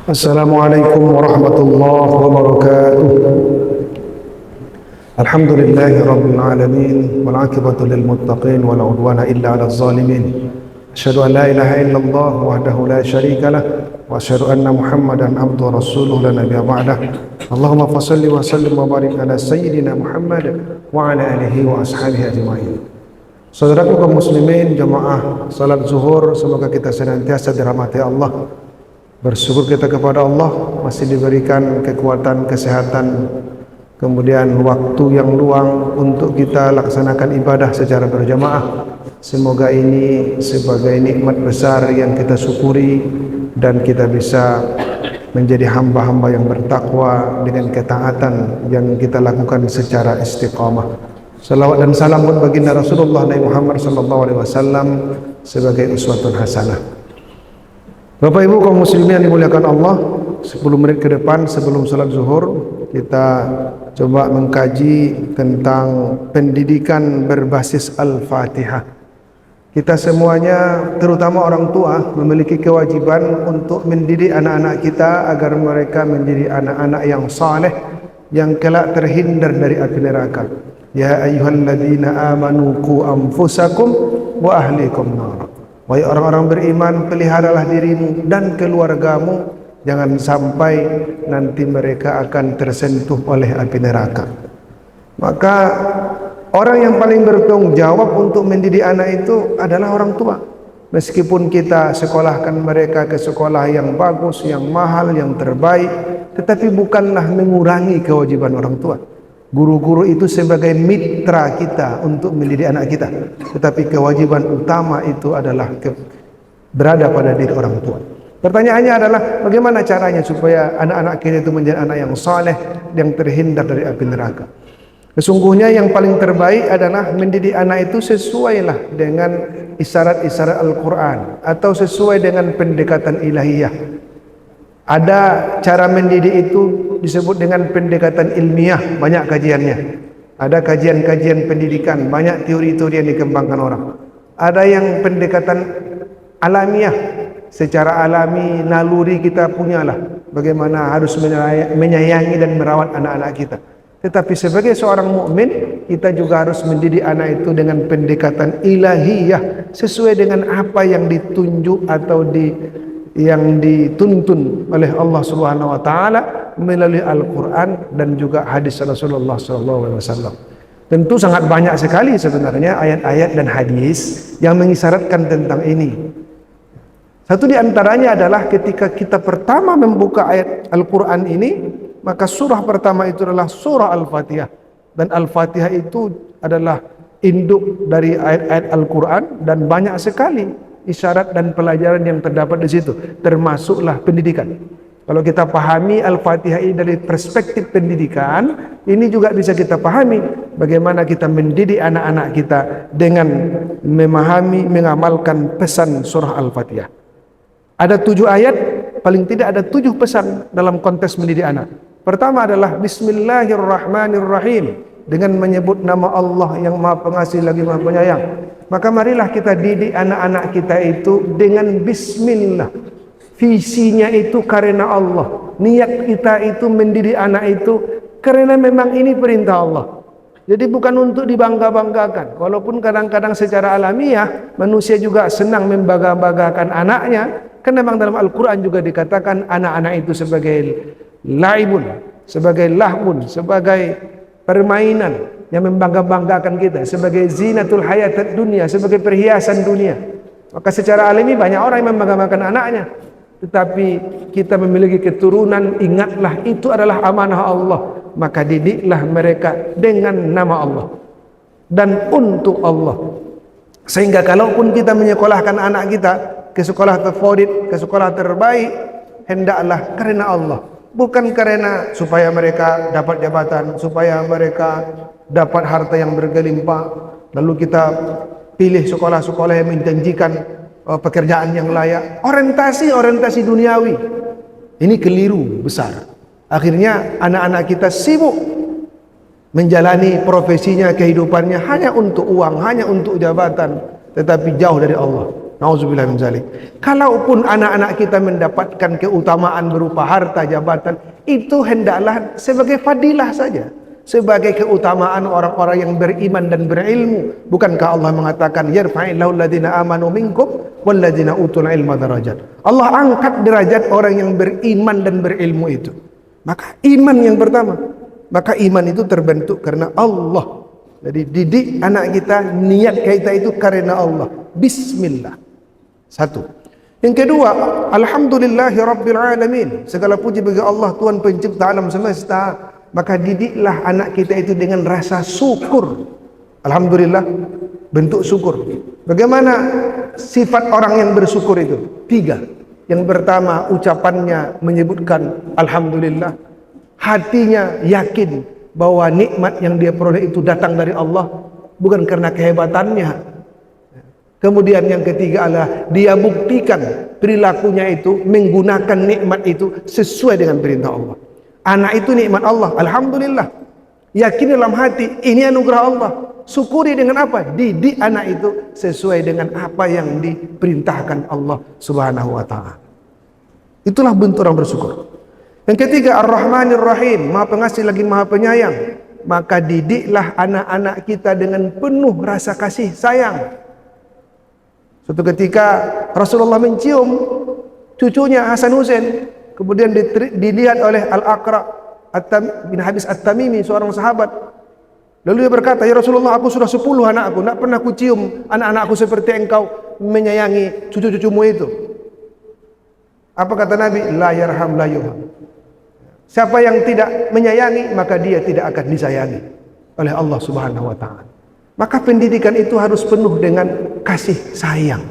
Assalamualaikum warahmatullahi wabarakatuh. Alhamdulillahi rabbil alamin wal aqibatu lil muttaqin wala udwana illa 'alal zalimin. Asyhadu an la ilaha illallah wahdahu la syarika lah wa asyhadu anna Muhammadan abduhu wa rasuluhu la nabiyya ba'dah. Allahumma fashalli wa sallim wa barik ala sayyidina Muhammad wa ala alihi wa ashabihi ajma'in. Saudaraku kaum muslimin jamaah salat zuhur, semoga kita senantiasa dirahmati Allah. Bersyukur kita kepada Allah masih diberikan kekuatan, kesehatan, kemudian waktu yang luang untuk kita laksanakan ibadah secara berjamaah. Semoga ini sebagai nikmat besar yang kita syukuri dan kita bisa menjadi hamba-hamba yang bertakwa dengan ketaatan yang kita lakukan secara istiqamah. Salawat dan salam buat baginda Rasulullah Nabi Muhammad SAW sebagai uswatun hasanah. Bapak Ibu kaum muslimin yang dimuliakan Allah, 10 menit ke depan sebelum salat zuhur kita coba mengkaji tentang pendidikan berbasis Al-Fatihah. Kita semuanya, terutama orang tua, memiliki kewajiban untuk mendidik anak-anak kita agar mereka menjadi anak-anak yang saleh, yang kelak terhindar dari api neraka. Ya ayyuhalladzina amanu qu anfusakum wa ahlikum nar. Wahai orang-orang beriman, peliharalah dirimu dan keluargamu, jangan sampai nanti mereka akan tersentuh oleh api neraka. Maka orang yang paling bertanggung jawab untuk mendidik anak itu adalah orang tua. Meskipun kita sekolahkan mereka ke sekolah yang bagus, yang mahal, yang terbaik, tetapi bukanlah mengurangi kewajiban orang tua. Guru-guru itu sebagai mitra kita untuk mendidik anak kita, tetapi kewajiban utama itu adalah berada pada diri orang tua. Pertanyaannya adalah bagaimana caranya supaya anak-anak kita itu menjadi anak yang saleh, yang terhindar dari api neraka. Sesungguhnya yang paling terbaik adalah mendidik anak itu sesuailah dengan isyarat-isyarat Al-Quran atau sesuai dengan pendekatan ilahiyah. Ada cara mendidik itu disebut dengan pendekatan ilmiah, banyak kajiannya. Ada kajian-kajian pendidikan, banyak teori-teori yang dikembangkan orang. Ada yang pendekatan alamiah, secara alami naluri kita punyalah bagaimana harus menyayangi dan merawat anak-anak kita. Tetapi sebagai seorang mukmin, kita juga harus mendidik anak itu dengan pendekatan ilahiyah, sesuai dengan apa yang ditunjuk atau yang dituntun oleh Allah Subhanahu wa taala melalui Al-Qur'an dan juga hadis Rasulullah sallallahu alaihi wasallam. Tentu sangat banyak sekali sebenarnya ayat-ayat dan hadis yang mengisyaratkan tentang ini. Satu di antaranya adalah ketika kita pertama membuka ayat Al-Qur'an ini, maka surah pertama itu adalah surah Al-Fatihah. Dan Al-Fatihah itu adalah induk dari ayat-ayat Al-Qur'an dan banyak sekali isyarat dan pelajaran yang terdapat di situ, termasuklah pendidikan. Kalau kita pahami Al-Fatihah ini dari perspektif pendidikan, ini juga bisa kita pahami bagaimana kita mendidik anak-anak kita dengan memahami, mengamalkan pesan surah Al-Fatihah. Ada 7 ayat, paling tidak ada 7 pesan dalam konteks mendidik anak. Pertama adalah Bismillahirrahmanirrahim, dengan menyebut nama Allah yang Maha Pengasih lagi Maha Penyayang. Maka marilah kita didik anak-anak kita itu dengan bismillah. Visinya itu karena Allah. Niat kita itu mendidik anak itu karena memang ini perintah Allah. Jadi bukan untuk dibangga-banggakan. Walaupun kadang-kadang secara alamiah manusia juga senang membangga-banggakan anaknya. Karena memang dalam Al-Quran juga dikatakan anak-anak itu sebagai laibun, sebagai lahmun, sebagai permainan yang membangga-banggakan kita, sebagai zinatul hayatid dunia, sebagai perhiasan dunia. Maka secara alami banyak orang yang membangga-banggakan anaknya. Tetapi kita memiliki keturunan, ingatlah itu adalah amanah Allah. Maka didiklah mereka dengan nama Allah dan untuk Allah. Sehingga kalaupun kita menyekolahkan anak kita ke sekolah terfavorit, ke sekolah terbaik, hendaklah karena Allah, bukan karena supaya mereka dapat jabatan, supaya mereka dapat harta yang bergelimpah, lalu kita pilih sekolah-sekolah yang menjanjikan pekerjaan yang layak, orientasi duniawi. Ini keliru besar. Akhirnya anak-anak kita sibuk menjalani profesinya, kehidupannya hanya untuk uang, hanya untuk jabatan, tetapi jauh dari Allah. Nauzubillah min zalik. Kalaupun anak-anak kita mendapatkan keutamaan berupa harta, jabatan, itu hendaklah sebagai fadilah saja, sebagai keutamaan orang-orang yang beriman dan berilmu. Bukankah Allah mengatakan yarfa'illahu alladziina aamanu minkum walladziina utul ilma darajat. Allah angkat derajat orang yang beriman dan berilmu itu. Maka iman yang pertama. Maka iman itu terbentuk karena Allah. Jadi didik anak kita, niat kita itu karena Allah. Bismillah. Satu. Yang kedua, alhamdulillahi rabbil alamin. Segala puji bagi Allah, Tuhan pencipta alam semesta. Maka didiklah anak kita itu dengan rasa syukur. Alhamdulillah, bentuk syukur. Bagaimana sifat orang yang bersyukur itu? 3. Yang pertama, ucapannya menyebutkan alhamdulillah. Hatinya yakin bahwa nikmat yang dia peroleh itu datang dari Allah, bukan karena kehebatannya. Kemudian yang ketiga adalah dia buktikan perilakunya itu menggunakan nikmat itu sesuai dengan perintah Allah. Anak itu nikmat Allah, alhamdulillah. Yakin dalam hati ini anugerah Allah. Syukuri dengan apa? Didik anak itu sesuai dengan apa yang diperintahkan Allah Subhanahu wa taala. Itulah bentuk orang bersyukur. Yang ketiga, Ar-Rahmanir Rahim, Maha Pengasih lagi Maha Penyayang. Maka didiklah anak-anak kita dengan penuh rasa kasih sayang. Suatu ketika Rasulullah mencium cucunya Hasan Husain, kemudian dilihat oleh Al-Aqra bin Habis At-Tamimi, seorang sahabat. Lalu dia berkata, ya Rasulullah, aku sudah 10 anakku, tidak pernah ku cium anak-anakku seperti engkau menyayangi cucu-cucumu itu. Apa kata Nabi? La yarham la yurham. Siapa yang tidak menyayangi, maka dia tidak akan disayangi oleh Allah Subhanahu wa taala. Maka pendidikan itu harus penuh dengan kasih sayang.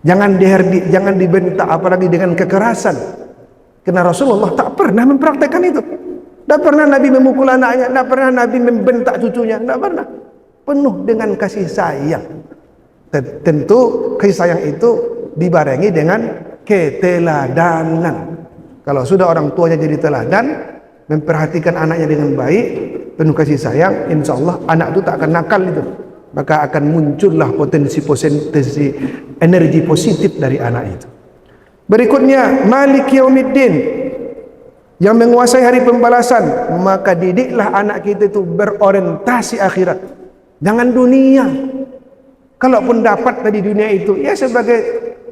Jangan dibentak, apalagi dengan kekerasan. Karena Rasulullah tak pernah mempraktekkan itu. Tak pernah Nabi memukul anaknya, tak pernah Nabi membentak cucunya, tak pernah. Penuh dengan kasih sayang. Tentu kasih sayang itu dibarengi dengan keteladanan. Kalau sudah orang tuanya jadi teladan, memperhatikan anaknya dengan baik, penuh kasih sayang, insya Allah anak itu tak akan nakal itu. Maka akan muncullah potensi energi positif dari anak itu. Berikutnya, Malik Yaumiddin, yang menguasai hari pembalasan. Maka didiklah anak kita itu berorientasi akhirat, jangan dunia. Kalaupun dapat tadi dunia itu, ya sebagai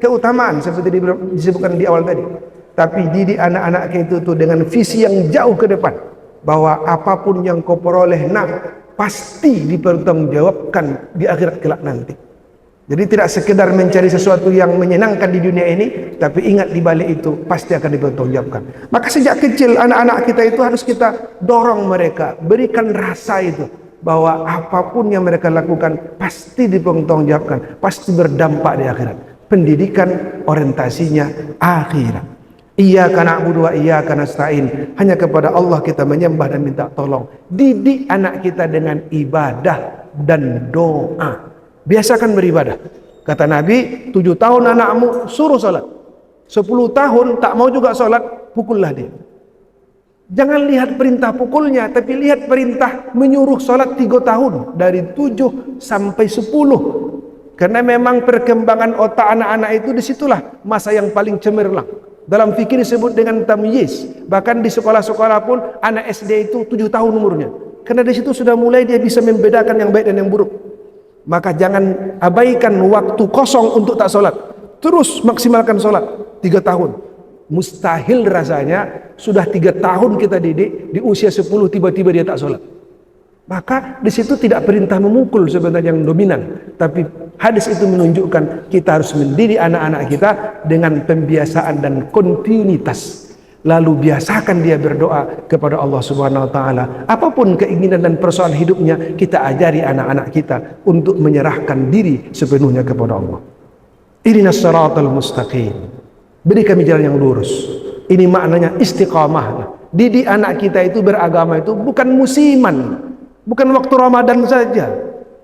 keutamaan seperti disebutkan di awal tadi. Tapi didik anak-anak kita itu dengan visi yang jauh ke depan, bahwa apapun yang kau peroleh pasti dipertanggungjawabkan di akhirat kelak nanti. Jadi tidak sekedar mencari sesuatu yang menyenangkan di dunia ini, tapi ingat di balik itu pasti akan dipertanggungjawabkan. Maka sejak kecil anak-anak kita itu harus kita dorong mereka, berikan rasa itu, bahwa apapun yang mereka lakukan pasti dipertanggungjawabkan, pasti berdampak di akhirat. Pendidikan orientasinya akhirat. Iyyaka na'budu wa iyyaka nasta'in. Hanya kepada Allah kita menyembah dan minta tolong. Didik anak kita dengan ibadah dan doa. Biasakan beribadah. Kata Nabi, 7 tahun anakmu suruh salat. 10 tahun tak mau juga salat, pukullah dia. Jangan lihat perintah pukulnya, tapi lihat perintah menyuruh salat 3 tahun. Dari 7 sampai 10. Karena memang perkembangan otak anak-anak itu disitulah masa yang paling cemerlang. Dalam fikir disebut dengan tamyiz. Bahkan di sekolah-sekolah pun anak SD itu 7 tahun umurnya. Karena di situ sudah mulai dia bisa membedakan yang baik dan yang buruk. Maka jangan abaikan waktu kosong untuk tak sholat. Terus maksimalkan sholat 3 tahun. Mustahil rasanya sudah 3 tahun kita didik, di usia 10 tiba-tiba dia tak sholat. Maka di situ tidak perintah memukul sebenarnya yang dominan, tapi hadis itu menunjukkan kita harus mendidik anak-anak kita dengan pembiasaan dan kontinuitas. Lalu biasakan dia berdoa kepada Allah Subhanahu wa taala. Apapun keinginan dan persoalan hidupnya, kita ajari anak-anak kita untuk menyerahkan diri sepenuhnya kepada Allah. Ihdinas siratal mustaqim. Beri kami jalan yang lurus. Ini maknanya istiqamah. Didik anak kita itu beragama itu bukan musiman. Bukan waktu Ramadan saja,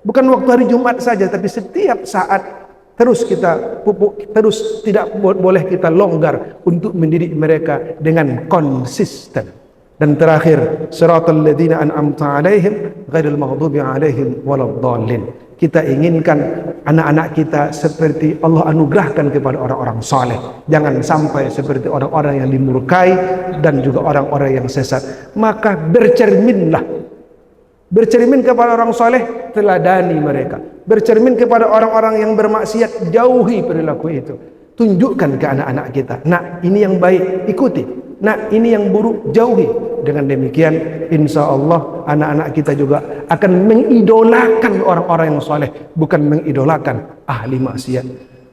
bukan waktu hari Jumat saja, tapi setiap saat terus kita pupuk, terus tidak boleh kita longgar untuk mendidik mereka dengan konsisten. Dan terakhir, siratal ladzina an'amta 'alaihim ghairil maghdubi 'alaihim waladdallin. Kita inginkan anak-anak kita seperti Allah anugerahkan kepada orang-orang soleh. Jangan sampai seperti orang-orang yang dimurkai dan juga orang-orang yang sesat. Maka bercerminlah. Bercermin kepada orang soleh, teladani mereka. Bercermin kepada orang-orang yang bermaksiat, jauhi perilaku itu. Tunjukkan ke anak-anak kita. Nah, ini yang baik, ikuti. Nah, ini yang buruk, jauhi. Dengan demikian, insya Allah anak-anak kita juga akan mengidolakan orang-orang yang soleh, bukan mengidolakan ahli maksiat.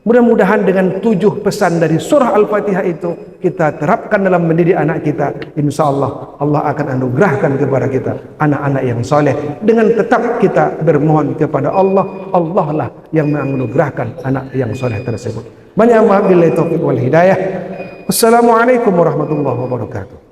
Mudah-mudahan dengan 7 pesan dari surah Al-Fatihah itu kita terapkan dalam mendidik anak kita. Insya Allah Allah akan anugerahkan kepada kita anak-anak yang soleh. Dengan tetap kita bermohon kepada Allah, Allah lah yang menganugerahkan anak yang soleh tersebut. Banyak wabillahi taufiq wal hidayah. Wassalamualaikum warahmatullahi wabarakatuh.